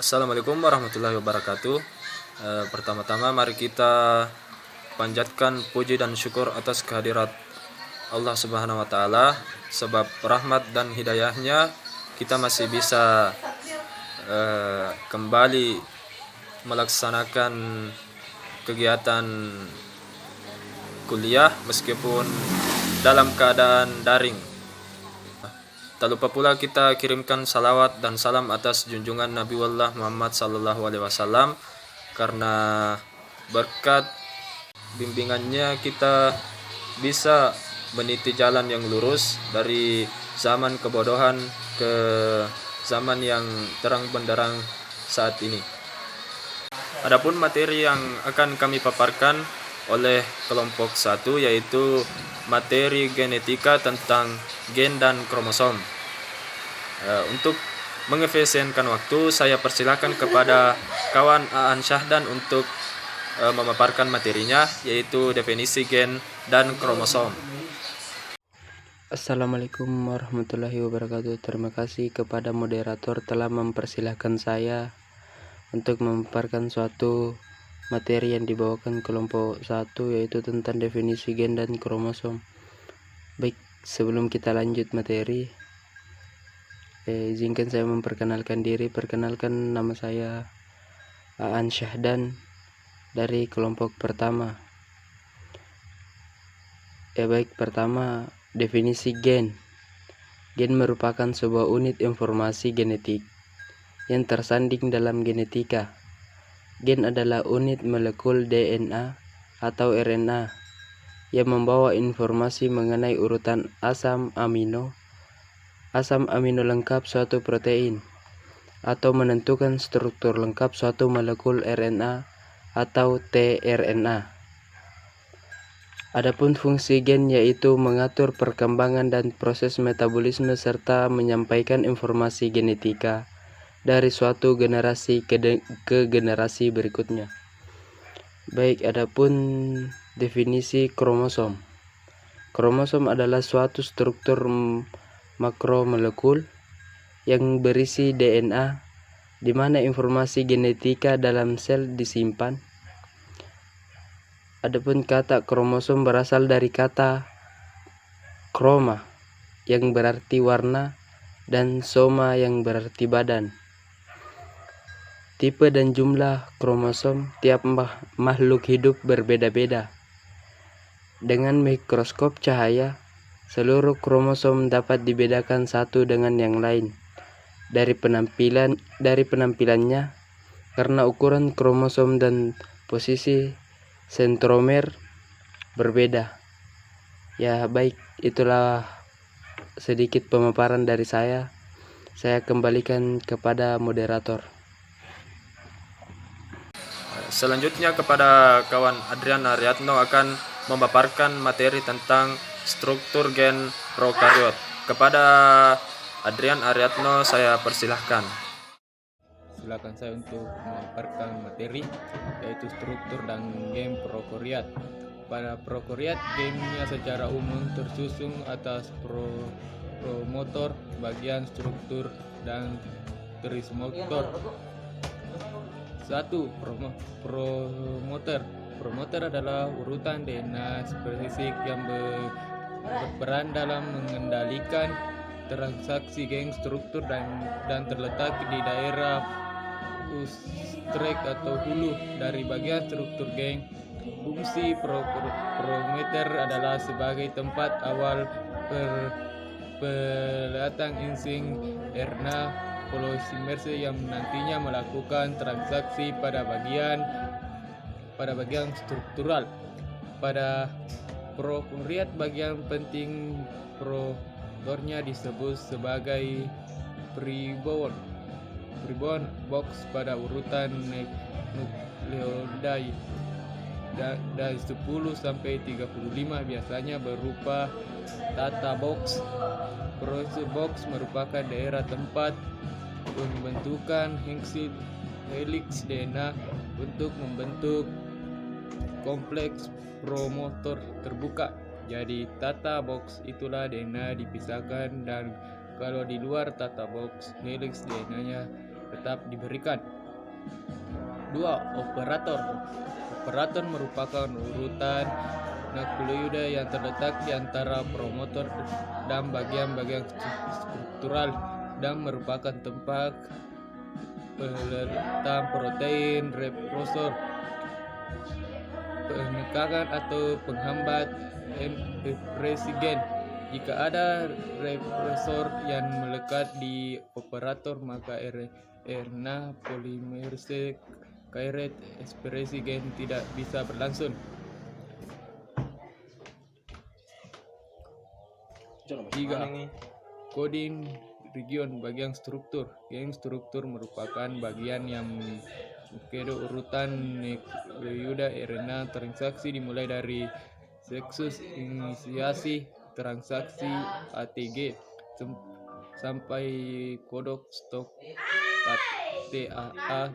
Assalamualaikum warahmatullahi wabarakatuh. Pertama-tama mari kita panjatkan puji dan syukur atas kehadirat Allah Subhanahu wa taala, sebab rahmat dan hidayahnya kita masih bisa kembali melaksanakan kegiatan kuliah meskipun dalam keadaan daring. Tak lupa pula kita kirimkan salawat dan salam atas junjungan Nabi Muhammad sallallahu alaihi wasallam, karena berkat bimbingannya kita bisa meniti jalan yang lurus dari zaman kebodohan ke zaman yang terang benderang saat ini. Adapun materi yang akan kami paparkan oleh kelompok 1 yaitu materi genetika tentang gen dan kromosom. Untuk mengefisienkan waktu, saya persilakan kepada kawan Aan Syahdan untuk memaparkan materinya, yaitu definisi gen dan kromosom. Assalamualaikum warahmatullahi wabarakatuh. Terima kasih kepada moderator telah mempersilahkan saya untuk memaparkan suatu materi yang dibawakan kelompok 1, yaitu tentang definisi gen dan kromosom. Baik, sebelum kita lanjut materi, izinkan saya memperkenalkan diri. Perkenalkan, nama saya Aan Syahdan dari kelompok pertama. Baik, pertama, definisi gen. Gen merupakan sebuah unit informasi genetik yang tersanding dalam genetika. Gen adalah unit molekul DNA atau RNA yang membawa informasi mengenai urutan asam amino lengkap suatu protein, atau menentukan struktur lengkap suatu molekul RNA atau tRNA. Adapun fungsi gen yaitu mengatur perkembangan dan proses metabolisme serta menyampaikan informasi genetika dari suatu generasi ke generasi berikutnya. Baik, adapun definisi kromosom. Kromosom adalah suatu struktur makromolekul yang berisi DNA, di mana informasi genetika dalam sel disimpan. Adapun kata kromosom berasal dari kata kroma yang berarti warna dan soma yang berarti badan. Tipe dan jumlah kromosom tiap makhluk hidup berbeda-beda. Dengan mikroskop cahaya, seluruh kromosom dapat dibedakan satu dengan yang lain dari penampilannya, karena ukuran kromosom dan posisi sentromer berbeda. Ya baik, itulah sedikit pemaparan dari saya. Saya kembalikan kepada moderator. Selanjutnya kepada kawan Adrian Aryatno akan memaparkan materi tentang struktur gen prokariot. Kepada Adrian Aryatno saya persilahkan. Silakan saya untuk memaparkan materi yaitu struktur dan gen prokariot. Pada prokariot, gennya secara umum tersusun atas promotor, bagian struktur, dan transmotor. 1. Promoter adalah urutan DNA spesifik yang berperan dalam mengendalikan transaksi gen struktur dan terletak di daerah substrat atau hulu dari bagian struktur gen. Fungsi promoter adalah sebagai tempat awal peletakan enzim RNA polimerase yang nantinya melakukan transaksi pada bagian struktural. Pada prokariot, bagian penting promotornya disebut sebagai preborn box pada urutan nukleotida dari 10 sampai 35 biasanya berupa data box. Proses box merupakan daerah tempat pembentukan helix DNA untuk membentuk kompleks promotor terbuka. Jadi tata box itulah DNA dipisahkan, dan kalau di luar tata box helix DNA-nya tetap diberikan. 2. Operator. Operator merupakan urutan nukleoida yang terletak di antara promotor dan bagian-bagian struktural dan merupakan tempat peletak protein repressor, penekanan atau penghambat ekspresi gen. Jika ada repressor yang melekat di operator, maka RNA polimerase kairet ekspresi gen tidak bisa berlangsung. 3. Coding region bagian struktur. Bagian struktur merupakan bagian yang mengkode urutan nukleoida RNA transaksi dimulai dari seksus inisiasi transaksi ATG sampai kodok stop TAA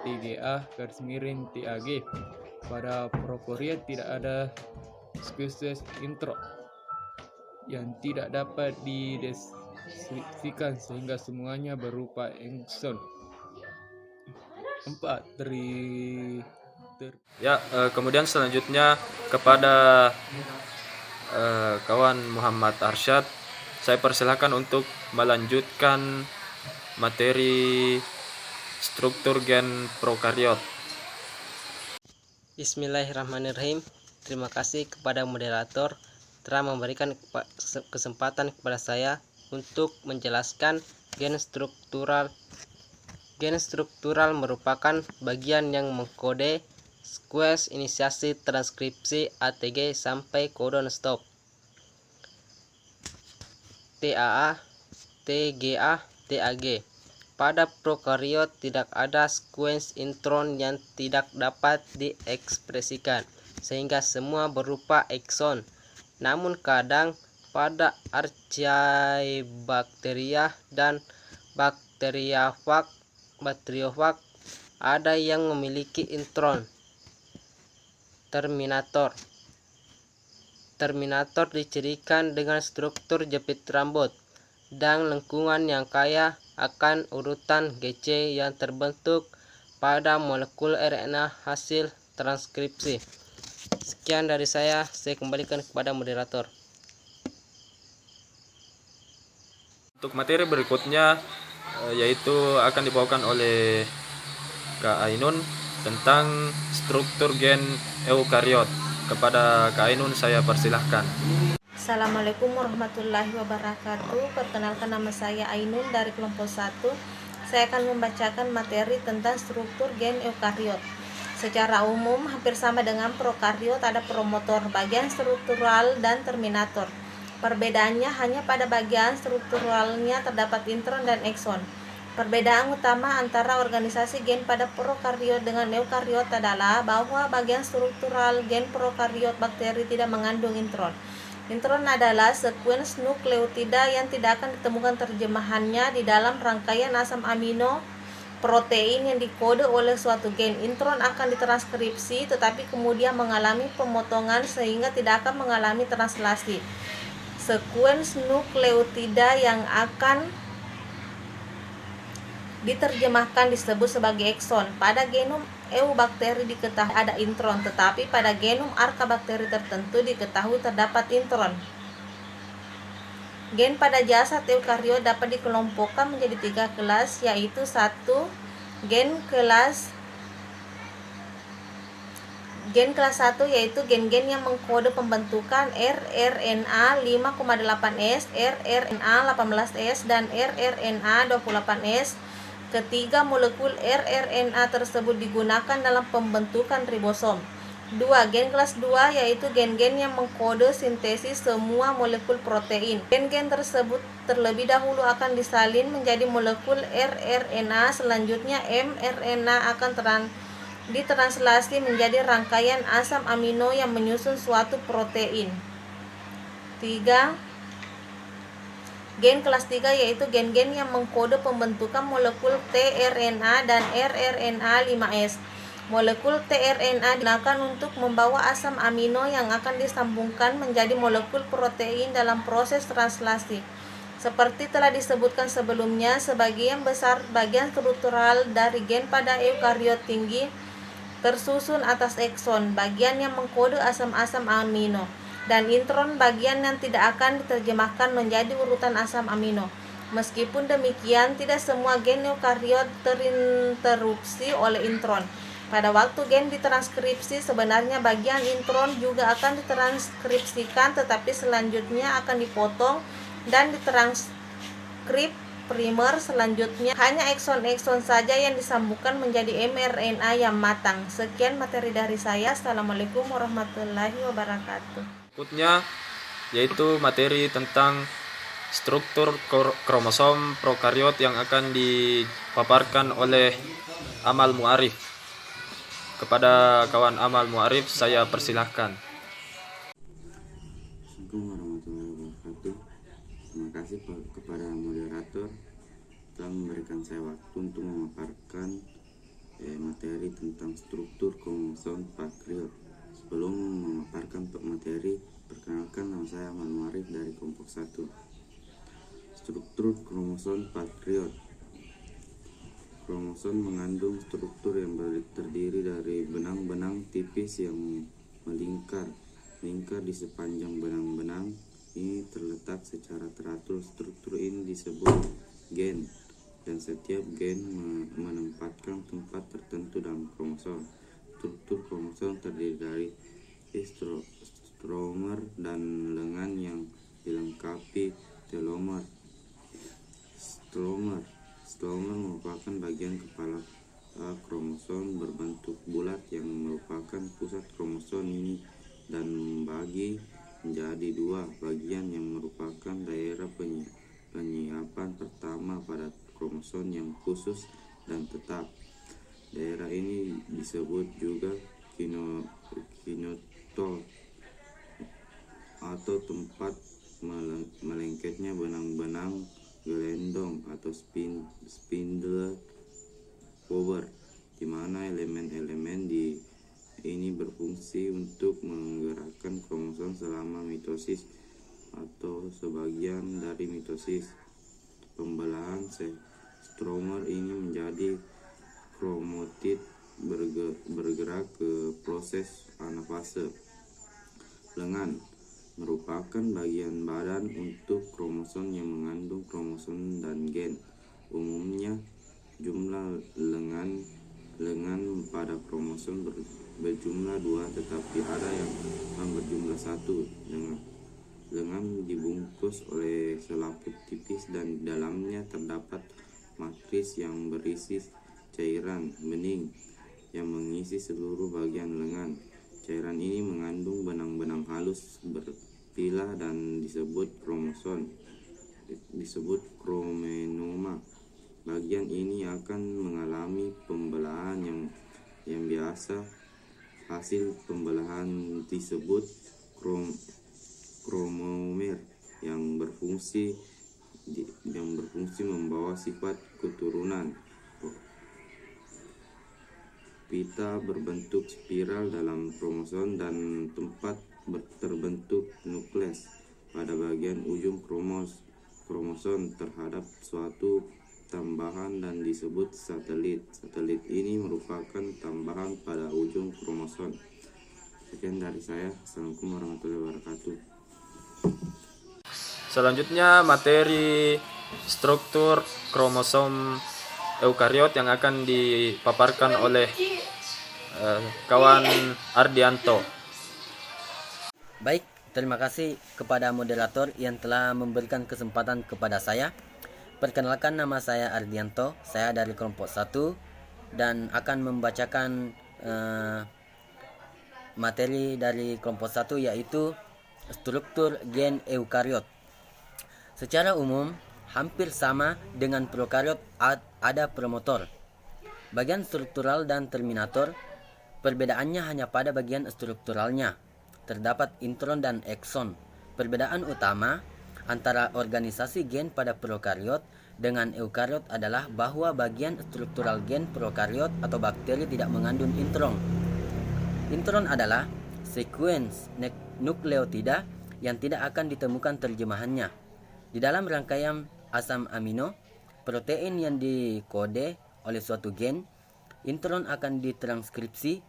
TGA TAG. Pada prokariot tidak ada seksus intro yang tidak dapat dideskripsikan sehingga semuanya berupa exon. 4. Kemudian selanjutnya kepada kawan Muhammad Arsyad, saya persilahkan untuk melanjutkan materi struktur gen prokariot. Bismillahirrahmanirrahim. Terima kasih kepada moderator telah memberikan kesempatan kepada saya untuk menjelaskan gen struktural. Gen struktural merupakan bagian yang mengkode sekuens inisiasi transkripsi ATG sampai codon stop TAA, TGA, TAG. Pada prokariot tidak ada sekuens intron yang tidak dapat diekspresikan, sehingga semua berupa exon. Namun kadang pada Archaebacteria dan bakteriofag ada yang memiliki intron. Terminator dicirikan dengan struktur jepit rambut dan lengkungan yang kaya akan urutan GC yang terbentuk pada molekul RNA hasil transkripsi. Sekian dari saya kembalikan kepada moderator. Untuk materi berikutnya yaitu akan dibawakan oleh Kak Ainun tentang struktur gen eukariot. Kepada Kak Ainun saya persilahkan. Assalamualaikum warahmatullahi wabarakatuh. Perkenalkan, nama saya Ainun dari kelompok 1. Saya akan membacakan materi tentang struktur gen eukariot. Secara umum hampir sama dengan prokariot, ada promotor, bagian struktural, dan terminator. Perbedaannya hanya pada bagian strukturalnya terdapat intron dan exon. Perbedaan utama antara organisasi gen pada prokariot dengan eukariot adalah bahwa bagian struktural gen prokariot bakteri tidak mengandung intron. Intron adalah sekuens nukleotida yang tidak akan ditemukan terjemahannya di dalam rangkaian asam amino protein yang dikode oleh suatu gen. Intron akan ditranskripsi tetapi kemudian mengalami pemotongan sehingga tidak akan mengalami translasi. Sekuens nukleotida yang akan diterjemahkan disebut sebagai exon. Pada genom eubakteri diketahui ada intron, tetapi pada genom arkabakteri tertentu diketahui terdapat intron. Gen pada jasad eukariot dapat dikelompokkan menjadi 3 kelas, yaitu 1. Gen kelas 1 yaitu gen-gen yang mengkode pembentukan rRNA 5,8S, rRNA 18S, dan rRNA 28S. Ketiga molekul rRNA tersebut digunakan dalam pembentukan ribosom. 2. Gen kelas 2 yaitu gen-gen yang mengkode sintesis semua molekul protein. Gen-gen tersebut terlebih dahulu akan disalin menjadi molekul rRNA, selanjutnya mRNA akan ditranslasi menjadi rangkaian asam amino yang menyusun suatu protein. 3. Gen kelas 3 yaitu gen-gen yang mengkode pembentukan molekul tRNA dan rRNA 5S. Molekul tRNA digunakan untuk membawa asam amino yang akan disambungkan menjadi molekul protein dalam proses translasi. Seperti telah disebutkan sebelumnya, sebagian besar bagian struktural dari gen pada eukariot tinggi tersusun atas ekson, bagian yang mengkode asam-asam amino, dan intron, bagian yang tidak akan diterjemahkan menjadi urutan asam amino. Meskipun demikian, tidak semua gen eukariot terinterupsi oleh intron. Pada waktu gen ditranskripsi, sebenarnya bagian intron juga akan ditranskripsikan, tetapi selanjutnya akan dipotong dan ditranskrip primer selanjutnya. Hanya ekson-ekson saja yang disambungkan menjadi mRNA yang matang. Sekian materi dari saya. Assalamualaikum warahmatullahi wabarakatuh. Berikutnya yaitu materi tentang struktur kromosom prokariot yang akan dipaparkan oleh Amal Muarif. Kepada kawan Amal Muarif saya persilahkan. Assalamualaikum warahmatullahi wabarakatuh. Terima kasih kepada moderator telah memberikan saya waktu untuk memaparkan materi tentang struktur kromosom prokariot. Sebelum memaparkan materi, perkenalkan, nama saya Amal Muarif dari kelompok 1. Struktur kromosom prokariot. Kromosom mengandung struktur yang terdiri dari benang-benang tipis yang melingkar di sepanjang benang-benang ini terletak secara teratur. Struktur ini disebut gen, dan setiap gen menempatkan tempat tertentu dalam kromosom. Struktur kromosom terdiri dari stromer dan lengan yang dilengkapi telomer. Stromer merupakan bagian kepala kromosom berbentuk bulat yang merupakan pusat kromosom ini dan membagi menjadi dua bagian yang merupakan daerah penyiapan pertama pada kromosom yang khusus dan tetap. Daerah ini disebut juga kinetol atau tempat melengketnya benang-benang gelendong atau spindle power, di mana elemen-elemen ini berfungsi untuk menggerakkan kromosom selama mitosis atau sebagian dari mitosis. Pembelahan stromer ini menjadi kromatid bergerak ke proses anafase. Lengan merupakan bagian badan untuk kromosom yang mengandung kromosom dan gen. Umumnya jumlah lengan pada kromosom berjumlah 2, tetapi ada yang berjumlah 1. Lengan dibungkus oleh selaput tipis dan di dalamnya terdapat matris yang berisi cairan bening yang mengisi seluruh bagian lengan. Cairan ini mengandung benang-benang halus berpilah dan disebut kromenoma. Bagian ini akan mengalami pembelahan yang biasa. Hasil pembelahan disebut kromomer yang berfungsi membawa sifat keturunan. Pita berbentuk spiral dalam kromosom dan tempat terbentuk nukleus pada bagian ujung kromosom terhadap suatu tambahan dan disebut satelit. Satelit ini merupakan tambahan pada ujung kromosom. Sekian dari saya. Assalamualaikum warahmatullahi wabarakatuh. Selanjutnya materi struktur kromosom eukariot yang akan dipaparkan oleh kawan Ardianto. Baik, terima kasih kepada moderator yang telah memberikan kesempatan kepada saya. Perkenalkan, nama saya Ardianto, saya dari kelompok 1 dan akan membacakan materi dari kelompok 1 yaitu struktur gen eukariot. Secara umum, hampir sama dengan prokariot ada promotor, bagian struktural dan terminator. Perbedaannya hanya pada bagian strukturalnya. Terdapat intron dan ekson. Perbedaan utama antara organisasi gen pada prokariot dengan eukariot adalah bahwa bagian struktural gen prokariot atau bakteri tidak mengandung intron. Intron adalah sekuens nukleotida yang tidak akan ditemukan terjemahannya. Di dalam rangkaian asam amino, protein yang dikode oleh suatu gen, intron akan ditranskripsi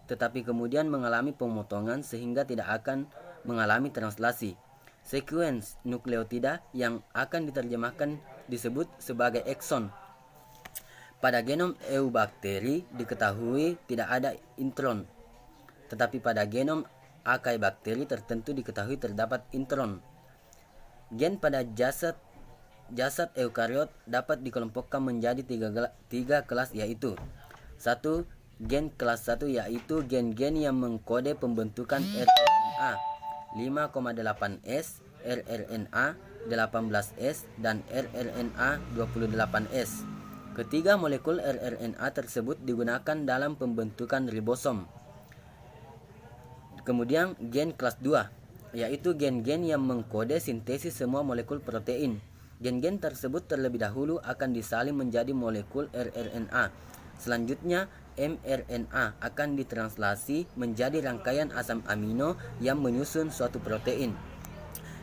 tetapi kemudian mengalami pemotongan sehingga tidak akan mengalami translasi. Sekuens nukleotida yang akan diterjemahkan disebut sebagai ekson. Pada genom eubakteri diketahui tidak ada intron, tetapi pada genom akai bakteri tertentu diketahui terdapat intron. Gen pada jasad eukariot dapat dikelompokkan menjadi tiga kelas, yaitu 1. Gen kelas 1 yaitu gen-gen yang mengkode pembentukan rRNA 5,8S, rRNA 18S, dan rRNA 28S. Ketiga molekul rRNA tersebut digunakan dalam pembentukan ribosom. Kemudian gen kelas 2 yaitu gen-gen yang mengkode sintesis semua molekul protein. Gen-gen tersebut terlebih dahulu akan disalin menjadi molekul rRNA. Selanjutnya mRNA akan ditranslasi menjadi rangkaian asam amino yang menyusun suatu protein.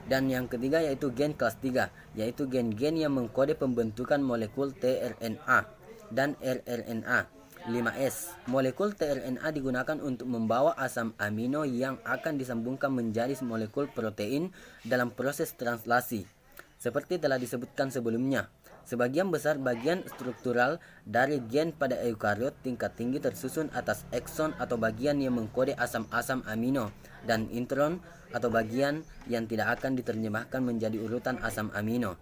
Dan yang ketiga yaitu gen kelas 3, yaitu gen-gen yang mengkode pembentukan molekul tRNA dan rRNA 5S. Molekul tRNA digunakan untuk membawa asam amino yang akan disambungkan menjadi molekul protein dalam proses translasi. Seperti telah disebutkan sebelumnya, sebagian besar bagian struktural dari gen pada eukariot tingkat tinggi tersusun atas ekson atau bagian yang mengkode asam-asam amino, dan intron atau bagian yang tidak akan diterjemahkan menjadi urutan asam amino.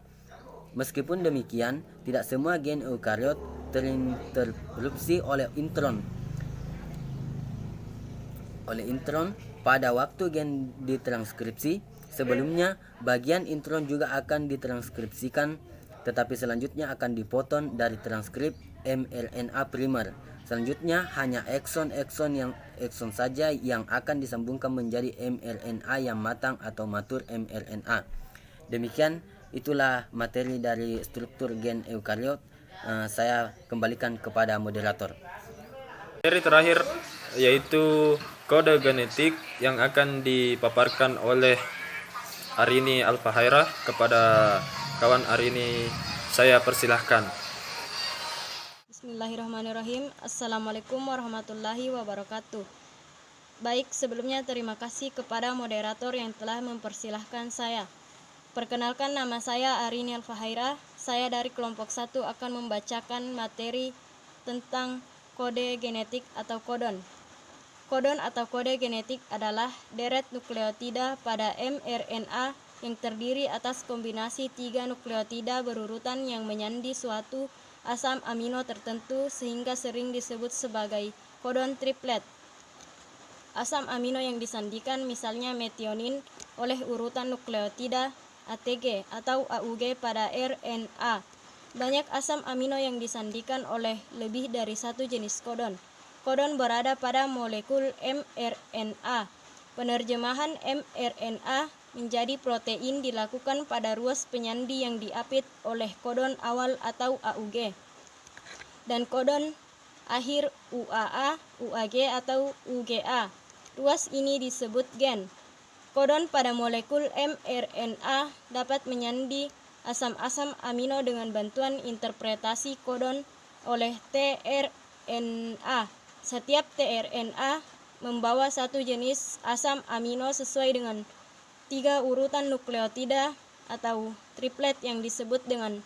Meskipun demikian, tidak semua gen eukariot terinterupsi oleh intron. Pada waktu gen ditranskripsi, sebelumnya bagian intron juga akan ditranskripsikan, tetapi selanjutnya akan dipotong dari transkrip mRNA primer. Selanjutnya hanya ekson saja yang akan disambungkan menjadi mRNA yang matang atau matur mRNA. Demikian, itulah materi dari struktur gen eukariot. Saya kembalikan kepada moderator. Materi terakhir yaitu kode genetik yang akan dipaparkan oleh Arini Al-Fahairah. Kepada kawan Arini saya persilahkan. Bismillahirrahmanirrahim. Assalamualaikum warahmatullahi wabarakatuh. Baik, sebelumnya terima kasih kepada moderator yang telah mempersilahkan saya. Perkenalkan, nama saya Arini Al-Fahairah. Saya dari kelompok 1 akan membacakan materi tentang kode genetik atau kodon. Kodon atau kode genetik adalah deret nukleotida pada mRNA yang terdiri atas kombinasi 3 nukleotida berurutan yang menyandi suatu asam amino tertentu sehingga sering disebut sebagai kodon triplet. Asam amino yang disandikan misalnya metionin oleh urutan nukleotida ATG atau AUG pada RNA. Banyak asam amino yang disandikan oleh lebih dari satu jenis kodon. Kodon berada pada molekul mRNA. Penerjemahan mRNA menjadi protein dilakukan pada ruas penyandi yang diapit oleh kodon awal atau AUG dan kodon akhir UAA, UAG atau UGA. Ruas ini disebut gen. Kodon pada molekul mRNA dapat menyandi asam-asam amino dengan bantuan interpretasi kodon oleh tRNA. Setiap tRNA membawa satu jenis asam amino sesuai dengan 3 urutan nukleotida atau triplet yang disebut dengan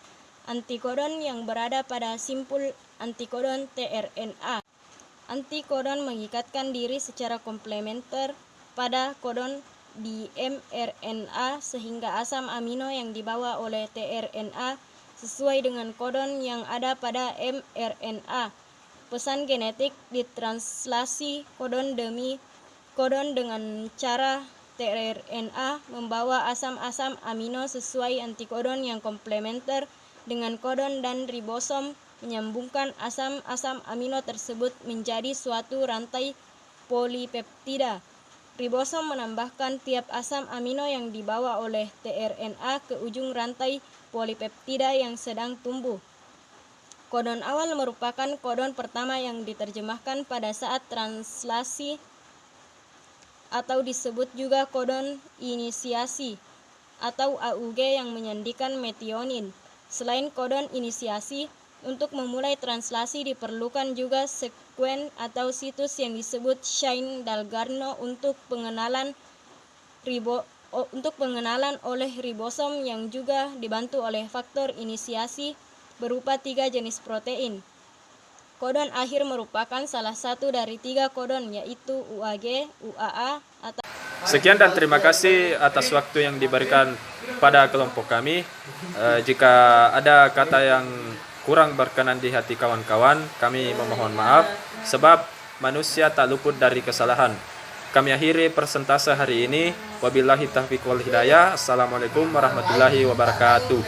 antikodon yang berada pada simpul antikodon tRNA. Antikodon mengikatkan diri secara komplementer pada kodon di mRNA sehingga asam amino yang dibawa oleh tRNA sesuai dengan kodon yang ada pada mRNA. Pesan genetik ditranslasi kodon demi kodon dengan cara tRNA membawa asam-asam amino sesuai antikodon yang komplementer dengan kodon dan ribosom menyambungkan asam-asam amino tersebut menjadi suatu rantai polipeptida. Ribosom menambahkan tiap asam amino yang dibawa oleh tRNA ke ujung rantai polipeptida yang sedang tumbuh. Kodon awal merupakan kodon pertama yang diterjemahkan pada saat translasi atau disebut juga kodon inisiasi. atau AUG yang menyandikan metionin. Selain kodon inisiasi, untuk memulai translasi diperlukan juga sekuen atau situs yang disebut Shine Dalgarno untuk pengenalan oleh ribosom yang juga dibantu oleh faktor inisiasi berupa 3 jenis protein. Kodon akhir merupakan salah satu dari 3 kodon, yaitu UAG, UAA, atau... Sekian dan terima kasih atas waktu yang diberikan pada kelompok kami. Jika ada kata yang kurang berkenan di hati kawan-kawan, kami memohon maaf, sebab manusia tak luput dari kesalahan. Kami akhiri persentase hari ini. Wabillahi taufiq wal hidayah. Assalamualaikum warahmatullahi wabarakatuh.